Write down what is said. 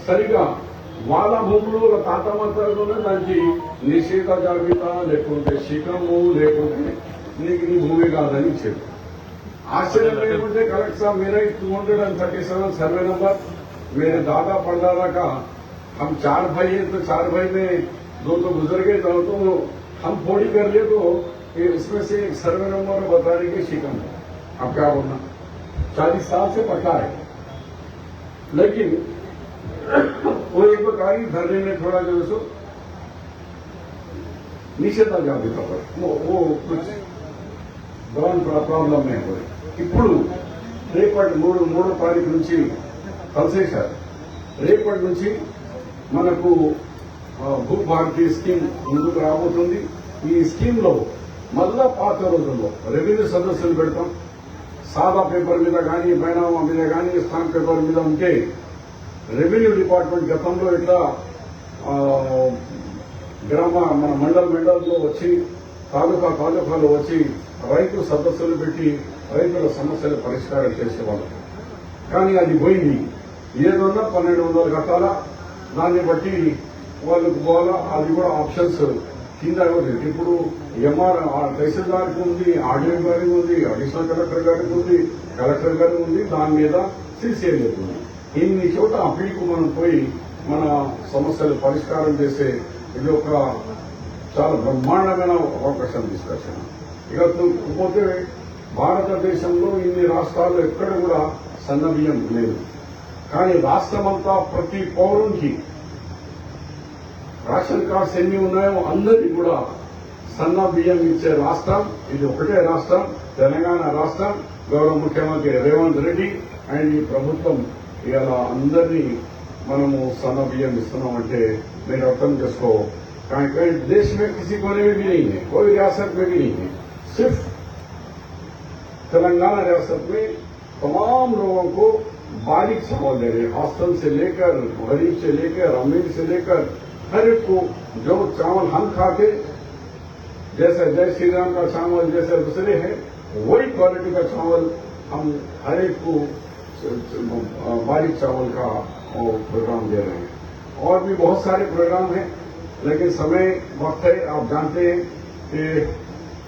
సరిగా వాళ్ళ భూములు తాత మాత్రమే దానికి నిషేధ జాబితా లేకుంటే శిఖము లేకుంటే నీకు నీ భూమి కాదని ఇచ్చారు. ఆశ్చర్యం లేకుంటే कलेक्टर साहब मेरा 237 सर्वे नंबर मेरे दादा परदादा का, हम 4 भाई हैं तो 4 भाई में 2 तो गुजर गए तो हम फोड़ी कर लिए तो इसमें से एक सर्वे नंबर बताने के शिकम है. अब क्या बोलना, 40 साल से पता है. लेकिन वो एक प्रकार धरने में थोड़ा जो सो निषेध जाबితా पर वो कुछ గ్రౌండ్ ప్రాబ్లం అయిపోయి ఇప్పుడు రేపటి 3వ తారీఖు నుంచి కలిసేశారు. రేపటి నుంచి మనకు భూభారతి స్కీమ్ ముందుకు రాబోతుంది. ఈ స్కీమ్ లో మళ్ళా పాత రోజుల్లో రెవెన్యూ సదస్సులు పెడతాం. సాదా పేపర్ మీద కానీ బైనామా మీద కానీ స్టాంప్ పేపర్ మీద ఉంటే రెవెన్యూ డిపార్ట్మెంట్ గతంలో ఇట్లా మన మండలంలో వచ్చి తాలూకాలో వచ్చి రైతు సదస్సులు పెట్టి రైతుల సమస్యలు పరిష్కారం చేసేవాళ్ళు. కానీ అది పోయింది. ఏదన్నా 1200 కట్టాలా, దాన్ని బట్టి వాళ్ళకు పోవాలా, అది కూడా ఆప్షన్స్ కింద. ఇప్పుడు ఎంఆర్ తహసీల్దార్కి ఉంది, ఆర్డీఓ గారికి ఉంది, అడిషనల్ కలెక్టర్ గారికి ఉంది, కలెక్టర్ గారికి ఉంది, దాని మీద సిసిఎల్ ఉంది. ఇన్ని చోట అప్పీల్కు మనం పోయి మన సమస్యలు పరిష్కారం చేసే ఇది ఒక చాలా బ్రహ్మాండమైన అవకాశం తీసుకొచ్చాను. ఇక పోతే భారతదేశంలో ఇన్ని రాష్ట్రాల్లో ఎక్కడ కూడా సన్న బియ్యం లేదు. కానీ రాష్ట్రమంతా ప్రతి పౌరునికి రేషన్ కార్డ్స్ ఎన్ని ఉన్నాయో అందరికీ కూడా సన్న బియ్యం ఇచ్చే రాష్ట్రం ఇది ఒకటే రాష్ట్రం, తెలంగాణ రాష్ట్రం. గౌరవ ముఖ్యమంత్రి రేవంత్ రెడ్డి అండ్ ఈ ప్రభుత్వం ఇలా అందరినీ మనము సన్న బియ్యం ఇస్తున్నామంటే మీరు అర్థం చేసుకో. कहीं देश में किसी कोने में भी नहीं है, कोई रियासत में भी नहीं है. सिर्फ तेलंगाना रियासत में तमाम लोगों को बारीक चावल दे रहे हैं. हॉस्टल से लेकर, गरीब से लेकर, अमीर से लेकर हर एक को जो चावल हम खाते, जैसे जय श्री राम का चावल जैसे दूसरे हैं, वही क्वालिटी का चावल हम हर एक को बारीक चावल का प्रोग्राम दे रहे हैं. और भी बहुत सारे प्रोग्राम हैं, लेकिन समय वक्त है. आप जानते हैं कि